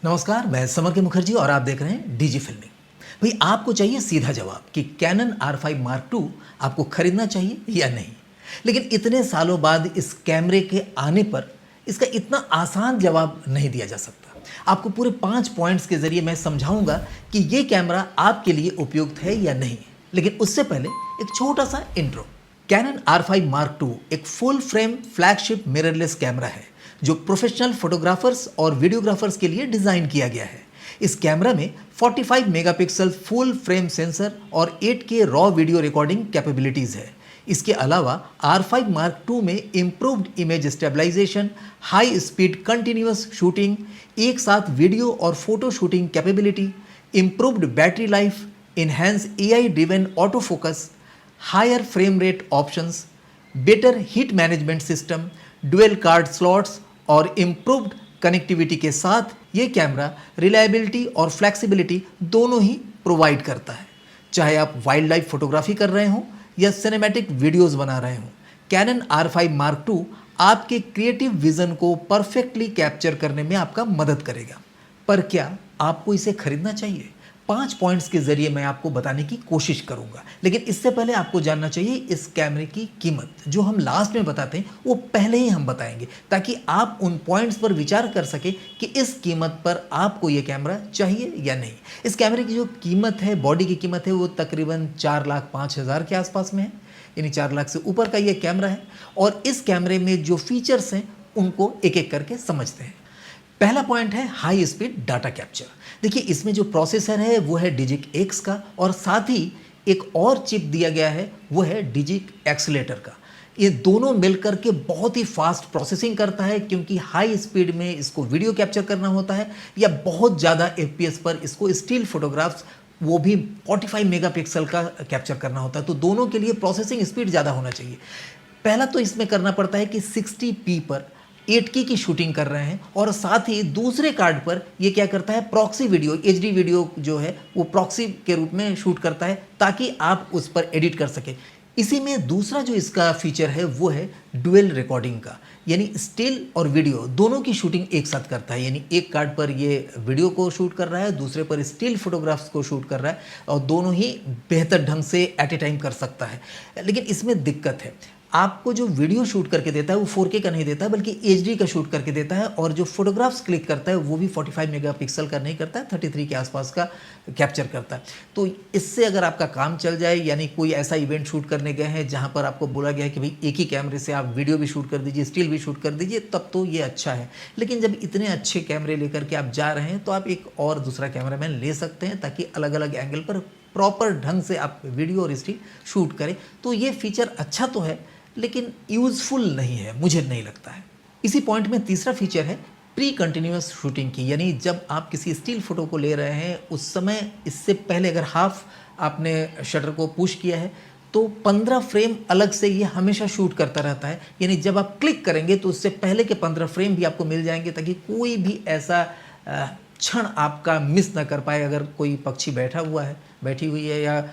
नमस्कार, मैं समर के मुखर्जी और आप देख रहे हैं डीजी फिल्मिंग। भाई आपको चाहिए सीधा जवाब कि कैनन R5 Mark II आपको खरीदना चाहिए या नहीं। लेकिन इतने सालों बाद इस कैमरे के आने पर इसका इतना आसान जवाब नहीं दिया जा सकता। आपको पूरे 5 पॉइंट्स के जरिए मैं समझाऊंगा कि ये कैमरा आपके लिए उपयुक्त है या नहीं। लेकिन उससे पहले एक छोटा सा intro. Canon R5 Mark II एक full frame flagship mirrorless camera है जो प्रोफेशनल फोटोग्राफर्स और वीडियोग्राफर्स के लिए डिज़ाइन किया गया है। इस कैमरा में 45 मेगापिक्सल फुल फ्रेम सेंसर और 8K raw video recording capabilities है। इसके अलावा R5 Mark II में improved image stabilization, high speed continuous shooting, एक साथ वीडियो और photo shooting capability, improved battery life, enhance AI driven auto focus, higher frame rate options, better heat management system, dual card slots और improved connectivity के साथ ये camera reliability और flexibility दोनों ही provide करता है। चाहे आप वाइल्ड लाइफ फोटोग्राफी कर रहे हों या सिनेमैटिक वीडियोस बना रहे हों, कैनन R5 Mark II आपके क्रिएटिव विजन को परफेक्टली कैप्चर करने में आपका मदद करेगा। पर क्या आपको इसे खरीदना चाहिए? 5 पॉइंट्स के जरिए मैं आपको बताने की कोशिश करूंगा। लेकिन इससे पहले आपको जानना चाहिए इस कैमरे की कीमत। जो हम लास्ट में बताते हैं वो पहले ही हम बताएंगे ताकि आप उन पॉइंट्स पर विचार कर सके कि इस कीमत पर आपको ये कैमरा चाहिए या नहीं। इस कैमरे की जो कीमत है, बॉडी की कीमत है, वो तकरीबन 4,05,000 के आसपास में है। यानी 4 लाख से ऊपर का ये कैमरा है। और इस कैमरे में जो फीचर्स हैं उनको एक एक करके समझते हैं। पहला पॉइंट है हाई स्पीड डाटा कैप्चर। देखिए इसमें जो प्रोसेसर है वो है डिजिक X का और साथ ही एक और चिप दिया गया है वो है डिजिक एक्सीलेटर का। ये दोनों मिलकर के बहुत ही फास्ट प्रोसेसिंग करता है क्योंकि हाई स्पीड में इसको वीडियो कैप्चर करना होता है या बहुत ज़्यादा FPS पर इसको स्टिल फोटोग्राफ्स वो भी 45 मेगापिक्सल का कैप्चर करना होता है। तो दोनों के लिए प्रोसेसिंग स्पीड ज़्यादा होना चाहिए। पहला तो इसमें करना पड़ता है कि 60p पर 8K की शूटिंग कर रहे हैं और साथ ही दूसरे कार्ड पर ये क्या करता है, प्रॉक्सी वीडियो, HD वीडियो जो है वो प्रॉक्सी के रूप में शूट करता है ताकि आप उस पर एडिट कर सकें। इसी में दूसरा जो इसका फीचर है वो है डुअल रिकॉर्डिंग का, यानी स्टिल और वीडियो दोनों की शूटिंग एक साथ करता है। यानी एक कार्ड पर ये वीडियो को शूट कर रहा है, दूसरे पर स्टिल फोटोग्राफ्स को शूट कर रहा है और दोनों ही बेहतर ढंग से एट ए टाइम कर सकता है। लेकिन इसमें दिक्कत है, आपको जो वीडियो शूट करके देता है वो 4K का नहीं देता बल्कि HD का शूट करके देता है और जो फोटोग्राफ्स क्लिक करता है वो भी 45 मेगापिक्सल का नहीं करता है, 33 के आसपास का कैप्चर करता है। तो इससे अगर आपका काम चल जाए, यानी कोई ऐसा इवेंट शूट करने गए हैं जहां पर आपको बोला गया है कि भाई एक ही कैमरे से आप वीडियो भी शूट कर दीजिए, स्टिल भी शूट कर दीजिए, तब तो ये अच्छा है। लेकिन जब इतने अच्छे कैमरे लेकर के आप जा रहे हैं तो आप एक और दूसरा कैमरामैन ले सकते हैं ताकि अलग अलग एंगल पर प्रॉपर ढंग से आप वीडियो और स्टिल शूट करें। तो ये फीचर अच्छा तो है लेकिन यूज़फुल नहीं है, मुझे नहीं लगता है। इसी पॉइंट में तीसरा फीचर है प्री कंटिन्यूअस शूटिंग की, यानी जब आप किसी स्टिल फोटो को ले रहे हैं उस समय इससे पहले अगर हाफ आपने शटर को पुश किया है तो 15 फ्रेम अलग से ये हमेशा शूट करता रहता है। यानी जब आप क्लिक करेंगे तो उससे पहले के 15 फ्रेम भी आपको मिल जाएंगे ताकि कोई भी ऐसा क्षण आपका मिस ना कर पाए। अगर कोई पक्षी बैठा हुआ है, बैठी हुई है या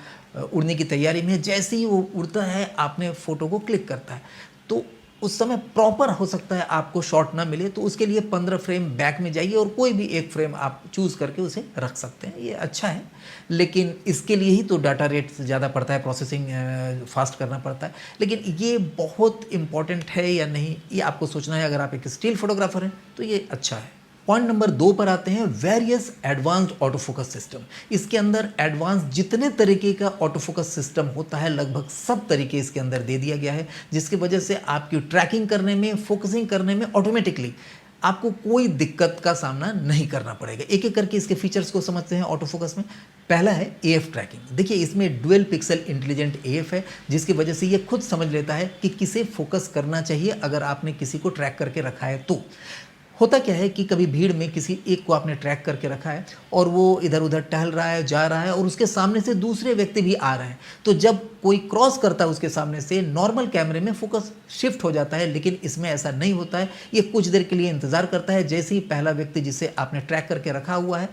उड़ने की तैयारी में, जैसे ही वो उड़ता है आपने फ़ोटो को क्लिक करता है तो उस समय प्रॉपर हो सकता है आपको शॉट ना मिले। तो उसके लिए 15 फ्रेम बैक में जाइए और कोई भी एक फ्रेम आप चूज़ करके उसे रख सकते हैं। ये अच्छा है, लेकिन इसके लिए ही तो डाटा रेट ज़्यादा पड़ता है, प्रोसेसिंग फास्ट करना पड़ता है। लेकिन ये बहुत इंपॉर्टेंट है या नहीं ये आपको सोचना है। अगर आप एक स्टिल फोटोग्राफर हैं तो ये अच्छा है। पॉइंट नंबर 2 पर आते हैं, various advanced auto focus system. इसके अंदर एडवांस जितने तरीके का ऑटो फोकस सिस्टम होता है लगभग सब तरीके इसके अंदर दे दिया गया है, जिसकी वजह से आपकी ट्रैकिंग करने में, फोकसिंग करने में ऑटोमेटिकली आपको कोई दिक्कत का सामना नहीं करना पड़ेगा। एक एक करके इसके फीचर्स को समझते हैं ऑटो फोकस में। पहला है AF ट्रैकिंग। देखिए इसमें डुअल पिक्सल इंटेलिजेंट AF है जिसकी वजह से ये खुद समझ लेता है कि किसे फोकस करना चाहिए अगर आपने किसी को ट्रैक करके रखा है तो। होता क्या है कि कभी भीड़ में किसी एक को आपने ट्रैक करके रखा है और वो इधर उधर टहल रहा है, जा रहा है और उसके सामने से दूसरे व्यक्ति भी आ रहे हैं, तो जब कोई क्रॉस करता है उसके सामने से नॉर्मल कैमरे में फोकस शिफ्ट हो जाता है, लेकिन इसमें ऐसा नहीं होता है। ये कुछ देर के लिए इंतज़ार करता है, जैसे ही पहला व्यक्ति जिसे आपने ट्रैक करके रखा हुआ है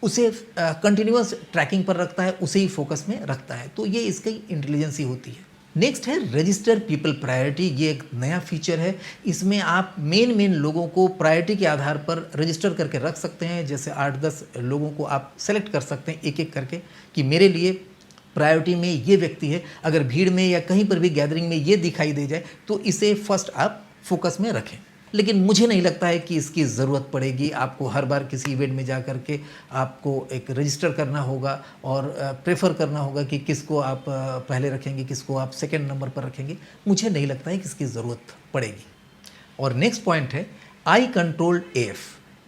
उसे कंटिन्यूअस ट्रैकिंग पर रखता है, उसे ही फोकस में रखता है। तो ये इसकी इंटेलिजेंसी होती है। नेक्स्ट है रजिस्टर पीपल प्रायोरिटी। ये एक नया फीचर है। इसमें आप मेन लोगों को प्रायोरिटी के आधार पर रजिस्टर करके रख सकते हैं। जैसे 8-10 लोगों को आप सेलेक्ट कर सकते हैं एक एक करके कि मेरे लिए प्रायोरिटी में ये व्यक्ति है। अगर भीड़ में या कहीं पर भी गैदरिंग में ये दिखाई दे जाए तो इसे फर्स्ट आप फोकस में रखें। लेकिन मुझे नहीं लगता है कि इसकी ज़रूरत पड़ेगी। आपको हर बार किसी इवेंट में जा कर के आपको एक रजिस्टर करना होगा और प्रेफर करना होगा कि किसको आप पहले रखेंगे, किसको आप सेकंड नंबर पर रखेंगे। मुझे नहीं लगता है कि इसकी ज़रूरत पड़ेगी। और नेक्स्ट पॉइंट है आई कंट्रोल्ड एफ,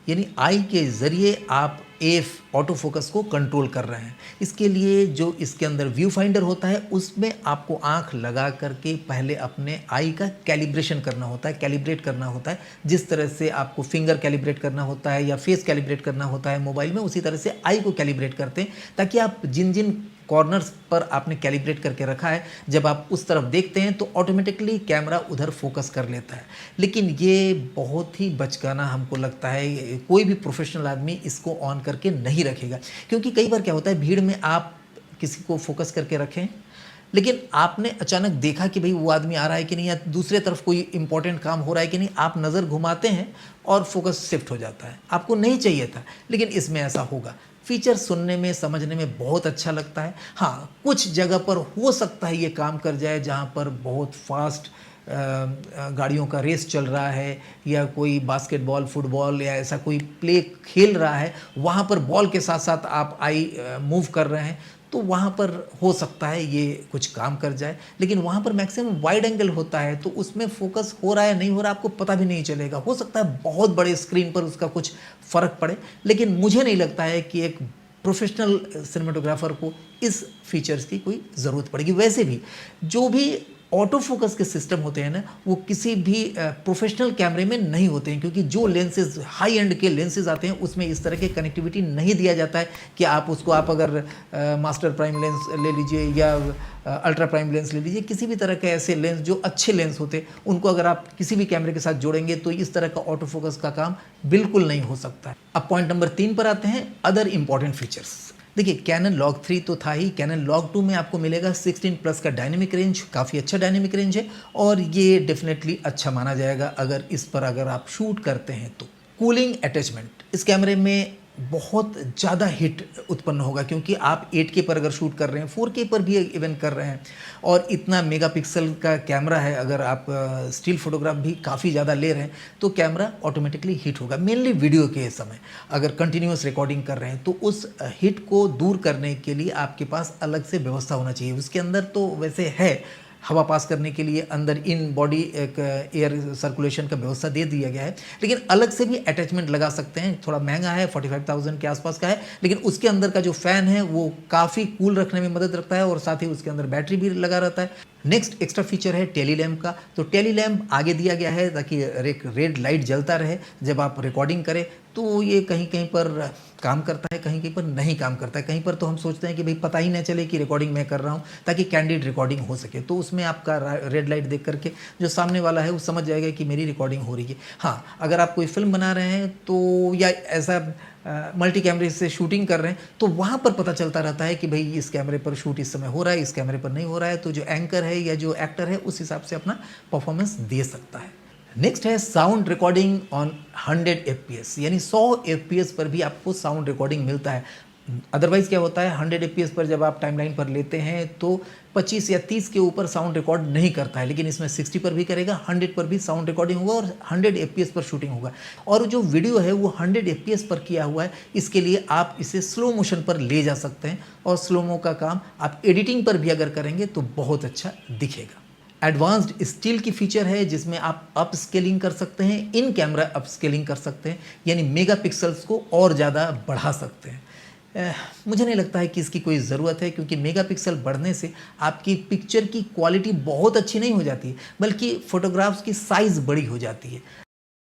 यानी आई के ज़रिए आप एफ ऑटो फोकस को कंट्रोल कर रहे हैं। इसके लिए जो इसके अंदर व्यू फाइंडर होता है उसमें आपको आंख लगा करके पहले अपने आई का कैलिब्रेशन करना होता है, कैलिब्रेट करना होता है। जिस तरह से आपको फिंगर कैलिब्रेट करना होता है या फेस कैलिब्रेट करना होता है मोबाइल में, उसी तरह से आई को कैलिब्रेट करते हैं ताकि आप जिन जिन कॉर्नर्स पर आपने कैलिब्रेट करके रखा है, जब आप उस तरफ देखते हैं तो ऑटोमेटिकली कैमरा उधर फोकस कर लेता है। लेकिन ये बहुत ही बचकाना हमको लगता है। कोई भी प्रोफेशनल आदमी इसको ऑन करके नहीं रखेगा, क्योंकि कई बार क्या होता है भीड़ में आप किसी को फोकस करके रखें, लेकिन आपने अचानक देखा कि भाई वो आदमी आ रहा है कि नहीं या दूसरे तरफ कोई इंपॉर्टेंट काम हो रहा है कि नहीं, आप नज़र घुमाते हैं और फोकस शिफ्ट हो जाता है। आपको नहीं चाहिए था, लेकिन इसमें ऐसा होगा। फीचर सुनने में समझने में बहुत अच्छा लगता है। हाँ, कुछ जगह पर हो सकता है ये काम कर जाए जहाँ पर बहुत फास्ट गाड़ियों का रेस चल रहा है या कोई बास्केटबॉल, फुटबॉल या ऐसा कोई प्ले खेल रहा है, वहाँ पर बॉल के साथ साथ आप आई मूव कर रहे हैं, तो वहाँ पर हो सकता है ये कुछ काम कर जाए। लेकिन वहाँ पर मैक्सिमम वाइड एंगल होता है तो उसमें फोकस हो रहा है नहीं हो रहा आपको पता भी नहीं चलेगा। हो सकता है बहुत बड़े स्क्रीन पर उसका कुछ फ़र्क पड़े, लेकिन मुझे नहीं लगता है कि एक प्रोफेशनल सिनेमेटोग्राफर को इस फीचर्स की कोई ज़रूरत पड़ेगी। वैसे भी जो भी ऑटो फोकस के सिस्टम होते हैं ना, वो किसी भी प्रोफेशनल कैमरे में नहीं होते हैं, क्योंकि जो लेंसेज हाई एंड के लेंसेज आते हैं उसमें इस तरह के कनेक्टिविटी नहीं दिया जाता है कि आप उसको आप अगर मास्टर प्राइम लेंस ले लीजिए या अल्ट्रा प्राइम लेंस ले लीजिए, किसी भी तरह के ऐसे लेंस जो अच्छे लेंस होते हैं उनको अगर आप किसी भी कैमरे के साथ जोड़ेंगे तो इस तरह का ऑटो फोकस का काम बिल्कुल नहीं हो सकता है। अब पॉइंट नंबर 3 पर आते हैं, अदर इंपॉर्टेंट फीचर्स। देखिए, कैनन लॉग 3 तो था ही, कैनन लॉग 2 में आपको मिलेगा 16+ का डायनेमिक रेंज। काफ़ी अच्छा डायनेमिक रेंज है और ये डेफिनेटली अच्छा माना जाएगा अगर इस पर अगर आप शूट करते हैं तो। कूलिंग अटैचमेंट इस कैमरे में बहुत ज़्यादा हिट उत्पन्न होगा, क्योंकि आप 8K पर अगर शूट कर रहे हैं, 4K पर भी इवन कर रहे हैं और इतना मेगापिक्सल का कैमरा है, अगर आप स्टिल फोटोग्राफ भी काफ़ी ज़्यादा ले रहे हैं तो कैमरा ऑटोमेटिकली हिट होगा। मेनली वीडियो के समय अगर कंटिन्यूस रिकॉर्डिंग कर रहे हैं तो उस हिट को दूर करने के लिए आपके पास अलग से व्यवस्था होना चाहिए। उसके अंदर तो वैसे है, हवा पास करने के लिए अंदर इन बॉडी एक एयर सर्कुलेशन का व्यवस्था दे दिया गया है, लेकिन अलग से भी अटैचमेंट लगा सकते हैं। थोड़ा महंगा है, 45,000 के आसपास का है, लेकिन उसके अंदर का जो फ़ैन है वो काफ़ी कूल रखने में मदद रखता है और साथ ही उसके अंदर बैटरी भी लगा रहता है। नेक्स्ट एक्स्ट्रा फीचर है टेली लैम्प का। तो टेली लैम्प आगे दिया गया है ताकि एक रेड लाइट जलता रहे जब आप रिकॉर्डिंग करें। तो ये कहीं कहीं पर काम करता है, कहीं कहीं पर नहीं काम करता है। कहीं पर तो हम सोचते हैं कि भाई पता ही ना चले कि रिकॉर्डिंग मैं कर रहा हूँ, ताकि कैंडिड रिकॉर्डिंग हो सके। तो उसमें आपका रेड लाइट देख करके जो सामने वाला है वो समझ जाएगा कि मेरी रिकॉर्डिंग हो रही है। हाँ, अगर आप कोई फिल्म बना रहे हैं तो या ऐसा मल्टी कैमरे से शूटिंग कर रहे हैं तो वहाँ पर पता चलता रहता है कि भाई इस कैमरे पर शूट इस समय हो रहा है, इस कैमरे पर नहीं हो रहा है। तो जो एंकर है या जो एक्टर है उस हिसाब से अपना परफॉर्मेंस दे सकता है। नेक्स्ट है साउंड रिकॉर्डिंग ऑन 100 FPS, यानी 100 FPS पर भी आपको साउंड रिकॉर्डिंग मिलता है। अदरवाइज़ क्या होता है, 100 FPS पर जब आप टाइमलाइन पर लेते हैं तो 25 या 30 के ऊपर साउंड रिकॉर्ड नहीं करता है, लेकिन इसमें 60 पर भी करेगा, 100 पर भी साउंड रिकॉर्डिंग होगा और 100 FPS पर शूटिंग होगा। और जो वीडियो है वो 100 FPS पर किया हुआ है, इसके लिए आप इसे स्लो मोशन पर ले जा सकते हैं और स्लोमो का काम आप एडिटिंग पर भी अगर करेंगे तो बहुत अच्छा दिखेगा। एडवांस्ड स्टिल की फीचर है जिसमें आप अप स्केलिंग कर सकते हैं, इन कैमरा अप स्केलिंग कर सकते हैं, यानी मेगापिक्सल्स को और ज़्यादा बढ़ा सकते हैं। मुझे नहीं लगता है कि इसकी कोई ज़रूरत है, क्योंकि मेगापिक्सल बढ़ने से आपकी पिक्चर की क्वालिटी बहुत अच्छी नहीं हो जाती है, बल्कि फ़ोटोग्राफ्स की साइज़ बड़ी हो जाती है।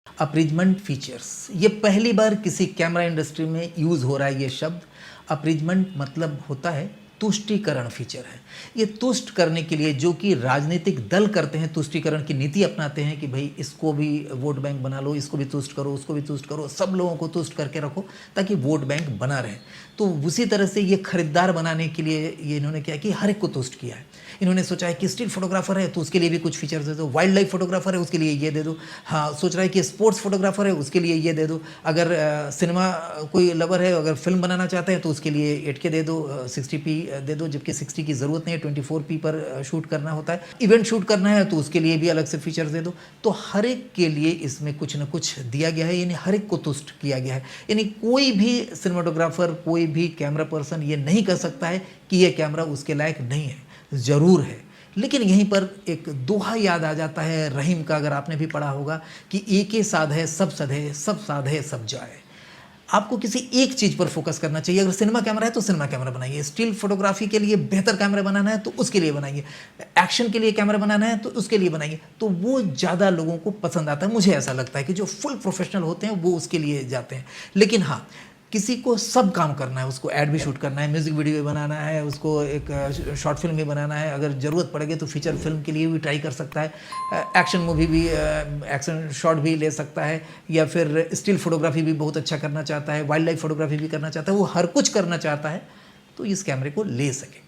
अप्रिजमेंट फीचर्स, ये पहली बार किसी कैमरा इंडस्ट्री में यूज़ हो रहा है ये शब्द। अप्रिजमेंट मतलब होता है तुष्टीकरण फीचर है। ये तुष्ट करने के लिए जो कि राजनीतिक दल करते हैं, तुष्टीकरण की नीति अपनाते हैं कि भाई इसको भी वोट बैंक बना लो, इसको भी तुष्ट करो, उसको भी तुष्ट करो, सब लोगों को तुष्ट करके रखो ताकि वोट बैंक बना रहे। तो उसी तरह से ये खरीदार बनाने के लिए ये इन्होंने क्या कि हर एक को तुष्ट किया है। इन्होंने सोचा है कि स्टिल फोटोग्राफर है तो उसके लिए भी कुछ फीचर्स दे दो, वाइल्ड लाइफ फोटोग्राफर है उसके लिए ये दे दो, हाँ सोच रहा है कि स्पोर्ट्स फोटोग्राफर है उसके लिए ये दे दो, अगर सिनेमा कोई लवर है अगर फिल्म बनाना चाहते हैं तो उसके लिए 8K दे दो, 60p दे दो, जबकि 60 की ज़रूरत नहीं है, 24p पर शूट करना होता है। इवेंट शूट करना है तो उसके लिए भी अलग से फीचर्स दे दो। तो हर एक के लिए इसमें कुछ ना कुछ दिया गया है, यानी हर एक को तुष्ट किया गया है। यानी कोई भी सिनेमाटोग्राफर, कोई भी कैमरा पर्सन ये नहीं कर सकता है कि ये कैमरा उसके लायक नहीं है, ज़रूर है। लेकिन यहीं पर एक दोहा याद आ जाता है रहीम का, अगर आपने भी पढ़ा होगा कि एक ही साध है सब सधे, सब साधे सब जाए। आपको किसी एक चीज़ पर फोकस करना चाहिए। अगर सिनेमा कैमरा है तो सिनेमा कैमरा बनाइए, स्टिल फोटोग्राफी के लिए बेहतर कैमरा बनाना है तो उसके लिए बनाइए, एक्शन के लिए कैमरा बनाना है तो उसके लिए बनाइए। तो वो ज़्यादा लोगों को पसंद आता है। मुझे ऐसा लगता है कि जो फुल प्रोफेशनल होते हैं वो उसके लिए जाते हैं। लेकिन हाँ, किसी को सब काम करना है, उसको ऐड भी शूट करना है, म्यूज़िक वीडियो भी बनाना है, उसको एक शॉर्ट फिल्म भी बनाना है, अगर ज़रूरत पड़ेगी तो फीचर फिल्म के लिए भी ट्राई कर सकता है, एक्शन मूवी भी, एक्शन शॉट भी ले सकता है, या फिर स्टिल फोटोग्राफी भी बहुत अच्छा करना चाहता है, वाइल्ड लाइफ फोटोग्राफी भी करना चाहता है, वो हर कुछ करना चाहता है तो इस कैमरे को ले सके।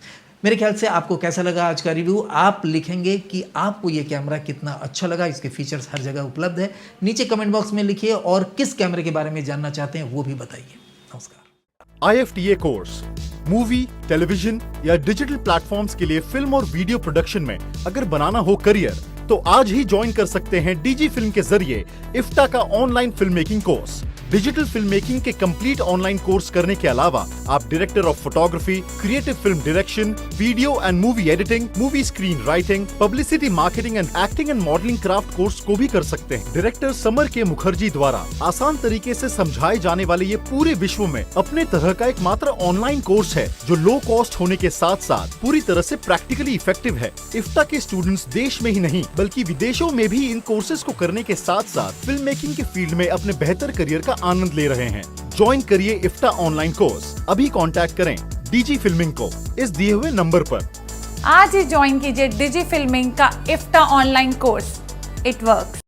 मेरे ख्याल से आपको कैसा लगा आज का रिव्यू? आप लिखेंगे कि आपको ये कैमरा कितना अच्छा लगा। इसके फीचर्स हर जगह उपलब्ध है, नीचे कमेंट बॉक्स में लिखिए, और किस कैमरे के बारे में जानना चाहते हैं वो भी बताइए। नमस्कार। IFTA कोर्स मूवी, टेलीविजन या डिजिटल प्लेटफॉर्म्स के लिए फिल्म और वीडियो प्रोडक्शन में अगर बनाना हो करियर, तो आज ही ज्वाइन कर सकते हैं डीजी फिल्म के जरिए इफ्टा का online film making course. Digital film making के कंप्लीट ऑनलाइन कोर्स करने के अलावा आप director of photography, creative film direction, video and movie editing, movie screen writing, publicity marketing and acting and modelling craft course को भी कर सकते हैं। डायरेक्टर समर के मुखर्जी द्वारा आसान तरीके से समझाए जाने वाले ये पूरे विश्व में अपने तरह का एकमात्र ऑनलाइन कोर्स है जो लो कॉस्ट होने के साथ साथ पूरी तरह से प्रैक्टिकली इफेक्टिव है। इफ्टा के स्टूडेंट्स देश में ही नहीं बल्कि विदेशों में भी इन कोर्सेज को करने के साथ साथ फिल्म मेकिंग के फील्ड में अपने बेहतर करियर का आनंद ले रहे हैं। ज्वाइन करिए इफ्टा ऑनलाइन कोर्स। अभी कांटेक्ट करें डीजी फिल्मिंग को इस दिए हुए नंबर पर। आज ही ज्वाइन कीजिए डीजी फिल्मिंग का इफ्टा ऑनलाइन कोर्स। It works.